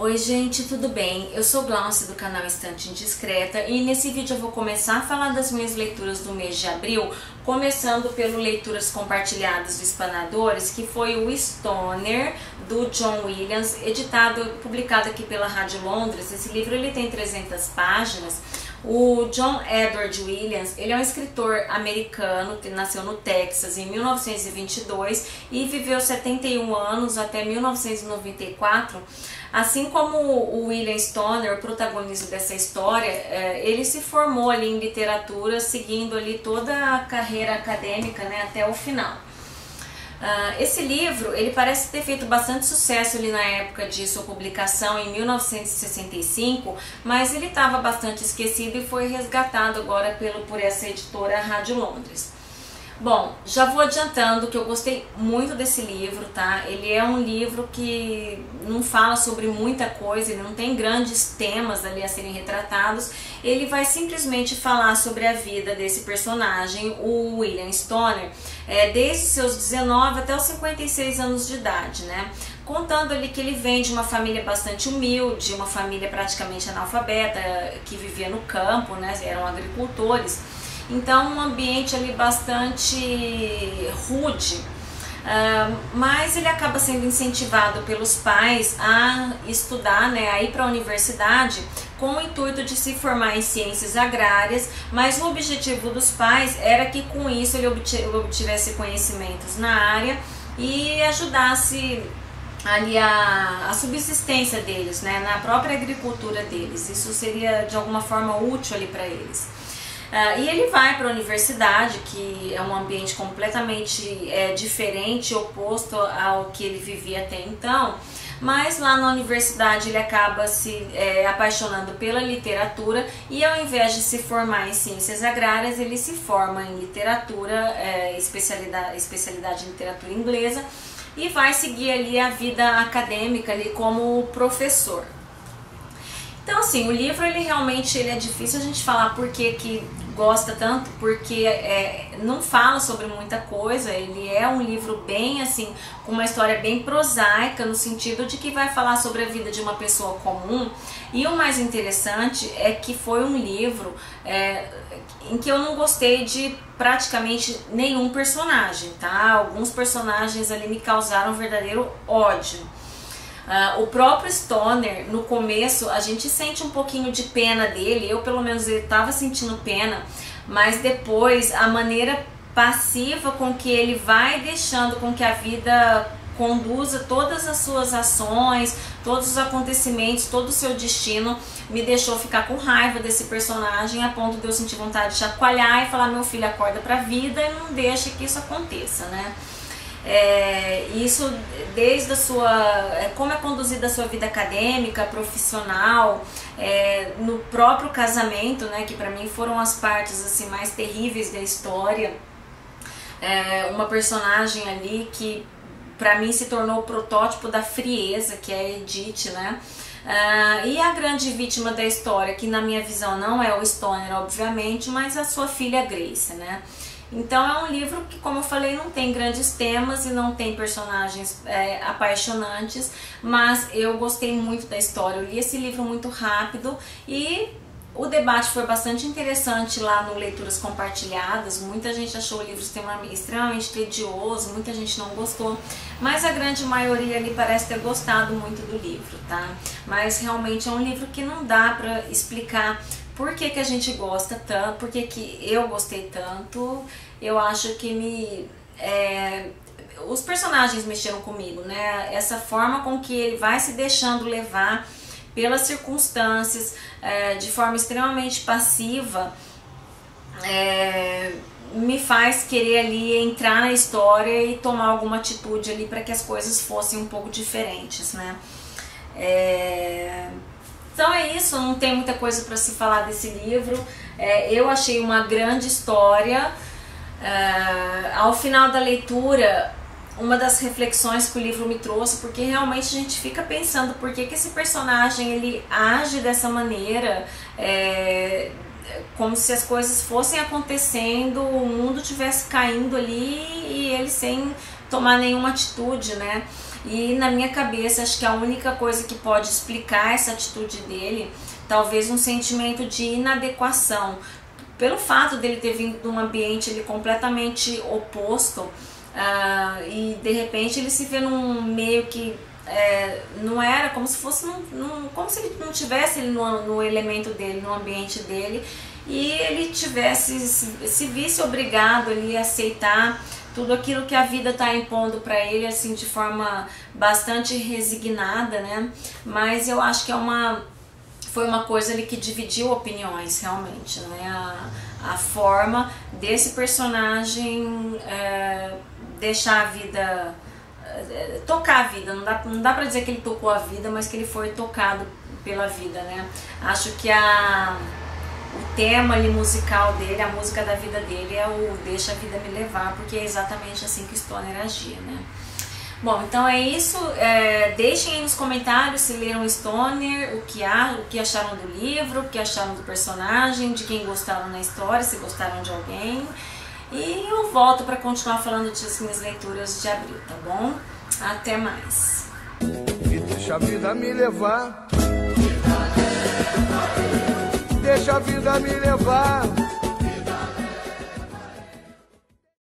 Oi gente, tudo bem? Eu sou Glaucia do canal Estante Indiscreta e nesse vídeo eu vou começar a falar das minhas leituras do mês de abril, começando pelo Leituras Compartilhadas do Espanadores, que foi o Stoner, do John Williams, publicado aqui pela Rádio Londres. Esse livro ele tem 300 páginas. O John Edward Williams, ele é um escritor americano que nasceu no Texas em 1922 e viveu 71 anos até 1994. Assim como o William Stoner, o protagonista dessa história, ele se formou ali em literatura, seguindo ali toda a carreira acadêmica, né, até o final. Esse livro, ele parece ter feito bastante sucesso ali na época de sua publicação, em 1965, mas ele estava bastante esquecido e foi resgatado agora por essa editora Rádio Londres. Bom, já vou adiantando que eu gostei muito desse livro, tá? Ele é um livro que não fala sobre muita coisa, ele não tem grandes temas ali a serem retratados. Ele vai simplesmente falar sobre a vida desse personagem, o William Stoner, desde seus 19 até os 56 anos de idade, né? Contando ali que ele vem de uma família bastante humilde, uma família praticamente analfabeta, que vivia no campo, né? Eram agricultores. Então um ambiente ali bastante rude, mas ele acaba sendo incentivado pelos pais a estudar, né, a ir para a universidade com o intuito de se formar em ciências agrárias, mas o objetivo dos pais era que com isso ele obtivesse conhecimentos na área e ajudasse ali a subsistência deles, né, na própria agricultura deles. Isso seria de alguma forma útil ali para eles. E ele vai para a universidade, que é um ambiente completamente diferente, oposto ao que ele vivia até então, mas lá na universidade ele acaba se apaixonando pela literatura e ao invés de se formar em ciências agrárias, ele se forma em literatura, especialidade em literatura inglesa, e vai seguir ali a vida acadêmica ali como professor. Então assim, o livro ele realmente é difícil a gente falar porque que gosta tanto, porque não fala sobre muita coisa. Ele é um livro bem assim, com uma história bem prosaica, no sentido de que vai falar sobre a vida de uma pessoa comum. E o mais interessante é que foi um livro em que eu não gostei de praticamente nenhum personagem, tá? Alguns personagens ali me causaram um verdadeiro ódio. O próprio Stoner, no começo, a gente sente um pouquinho de pena dele, eu pelo menos ele estava sentindo pena, mas depois a maneira passiva com que ele vai deixando com que a vida conduza todas as suas ações, todos os acontecimentos, todo o seu destino, me deixou ficar com raiva desse personagem, a ponto de eu sentir vontade de chacoalhar e falar: meu filho, acorda pra vida e não deixa que isso aconteça, né? Isso desde a sua, como é conduzida a sua vida acadêmica, profissional, no próprio casamento, né, que pra mim foram as partes assim mais terríveis da história. Uma personagem ali que pra mim se tornou o protótipo da frieza, que é a Edith, né? E a grande vítima da história, que na minha visão não é o Stoner, obviamente, mas a sua filha Grace, né? Então é um livro que, como eu falei, não tem grandes temas e não tem personagens apaixonantes, mas eu gostei muito da história. Eu li esse livro muito rápido e o debate foi bastante interessante lá no Leituras Compartilhadas. Muita gente achou o livro extremamente tedioso, muita gente não gostou, mas a grande maioria ali parece ter gostado muito do livro, tá? Mas realmente é um livro que não dá pra explicar por que a gente gosta tanto, por que eu gostei tanto. Eu acho que os personagens mexeram comigo, né? Essa forma com que ele vai se deixando levar pelas circunstâncias, de forma extremamente passiva, me faz querer ali entrar na história e tomar alguma atitude ali para que as coisas fossem um pouco diferentes, né? Então é isso, não tem muita coisa para se falar desse livro. Eu achei uma grande história. Ao final da leitura, uma das reflexões que o livro me trouxe, porque realmente a gente fica pensando por que esse personagem ele age dessa maneira, como se as coisas fossem acontecendo, o mundo tivesse caindo ali e ele sem tomar nenhuma atitude, né? E na minha cabeça, acho que a única coisa que pode explicar essa atitude dele, talvez um sentimento de inadequação, pelo fato dele ter vindo de um ambiente ele completamente oposto, e de repente ele se vê num meio que não era, como se fosse como se ele não tivesse no elemento dele, no ambiente dele, e ele se visse obrigado ali a aceitar tudo aquilo que a vida está impondo para ele, assim, de forma bastante resignada, né? Mas eu acho que foi uma coisa ali que dividiu opiniões, realmente, né? A forma desse personagem deixar a vida, tocar a vida, não dá pra dizer que ele tocou a vida, mas que ele foi tocado pela vida, né? Acho que o tema ali musical dele, a música da vida dele é o Deixa a Vida Me Levar, porque é exatamente assim que o Stoner agia, né? Bom, então é isso. Deixem aí nos comentários se leram Stoner, o que acharam do livro, o que acharam do personagem, de quem gostaram na história, se gostaram de alguém. E eu volto para continuar falando das minhas leituras de abril, tá bom? Até mais. E deixa a vida me levar. Deixa a vida me levar.